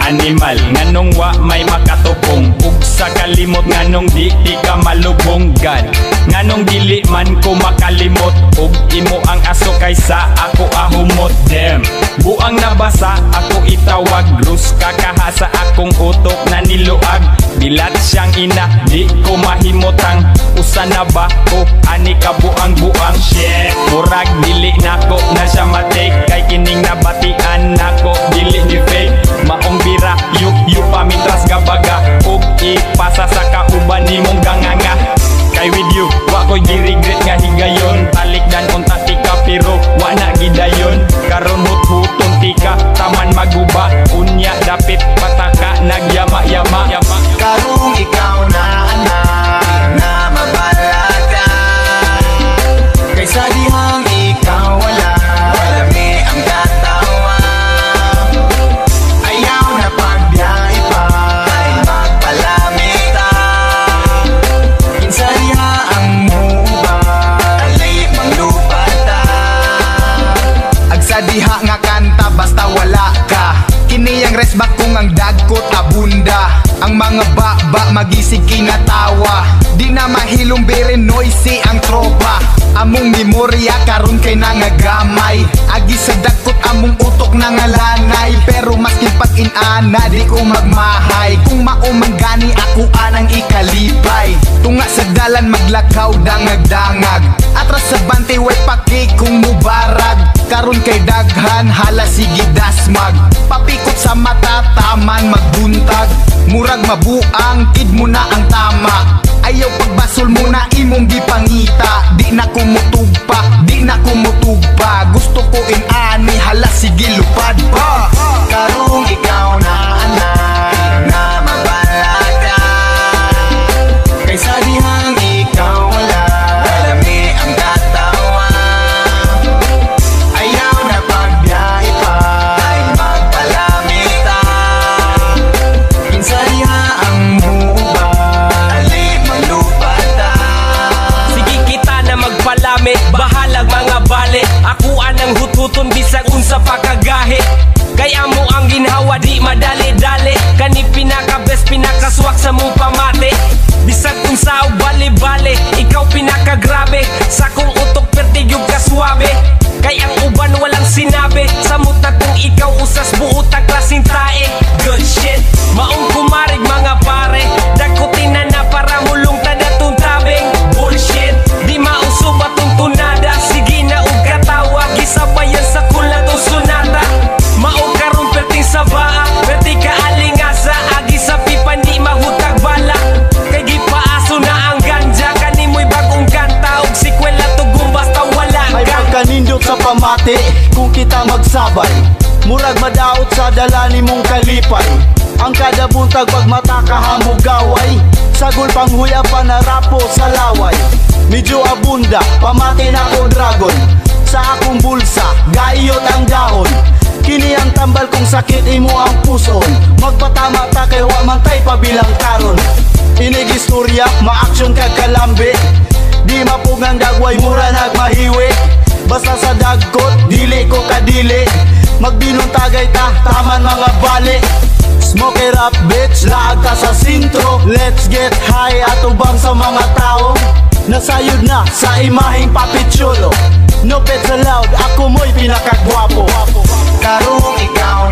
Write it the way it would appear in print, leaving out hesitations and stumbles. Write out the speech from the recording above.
animal nganong wa may makatupong, ug sa kalimot nganong di ka malubong. God, nganong dili man ko makalimot, ug imo ang aso kaysa ako ahumot. Damn, buang nabasa ako itawag, rus kakaha sa akong utok na niluag. Bilat siyang ina, di ko mahimotang, usa na ba ko ani ka buang-buang. Shit, murag dili nako na siya matik, kay kining nabatian nako dili ni fake. Maong bira, yu pamitras gabaga, ug ipasa sa kauban nimong ganganga. Kay with you, wa ko'y girigret nga higayon, talikdan unta tika pero wa na gidayon. Karon hut-huton tika, taman maguba, unya dapit pataka nagyama-yama. Karong ikaw na anak na mabalaga, kaysa dihang ikaw wala walami ang katawa. Ayaw na pagbiyahe pa ay magpalamita, kinsa diha ang muba alay manglupata. Agsa diha nga kanta basta wala ka, kini ang resbak kung ang dagkot abunda. Ang mga baba magisig kinatawa, di na mahilumbirin noisy ang tropa. Among memorya karon kay nangagamay, agi sa dagkot among utok nangalanay. Pero maskin pag-inana di ko magmahay, kung maumang gani ako anang ikalipay. Tunga sa dalan maglakaw dangag-dangag, atras sa bante way paki kung mubarag. Karon kay daghan hala sige dasmag, papikot sa mata taman magbuntag. Murag mabuang kid mo na ang tama, ayaw pagbasol mo na imong gipangita. Di na kumutugpa, di na kumutugpa, gusto ko inani hala sige lupad pa. Karong ikaw na anak na mabalaga, kaysa dihang ikaw wala walami ang katawa. Ayaw na pagbiyahe pa ay magpalamita, kinsa diha ang muba alay manglupata. Sige kita na magpalamit, bahalag mga bale, ako anang hut-huton bisag unsa pa kagahe. Kay amo ang ginhawa di madali-dali, kani pinaka-best pinakaswak sa mong pamate. Bisag unsa og bali-bali, ikaw pinakagrabe, sa kong utok pertigyog kaswabe. Kay ang uban walang sinabi, samot na kung ikaw usas buot ang klaseng tae. Good shit, maong kumarig mga pare, dakutin na para mulong tadatong tabing. Bullshit, di mauso batong tunada, sige na og katawa, gisabayan sa kulatong sunata. Maong karon perting sa baa, perti ka alingasa, agi sa pipa di mahutag bala. Kay gipaaso na ang ganja, kanimoy bagong kanta, og sikwela tugong basta wala ka. Ay pagkanindot sa pamati, kung kita magsabay, murag madaot sa dala ni mong kalipay. Ang kada buntag pag mata kahamog gaway, sagol panghuya pa narapo sa laway. Medyo abunda, pamati na ko dragon, sa akong bulsa, gayot ang dahon. Kini ang tambal kung sakit imo ang puson, magpatama ta kay wa man tay pabilang karon. Inig istorya, ma-action kag kalambi, di mapugang dagway mura nagmahiwi. Basta sa dagkot, dili ko kadili, magbinong tagay ta, taman mga bali. Smoke it up bitch, laag ka sa sintro, let's get high at ubang sa mga tao. Nasayod na sa imaheng papitsolo, no pets allowed, ako mo'y pinakagwapo. Karong ikaw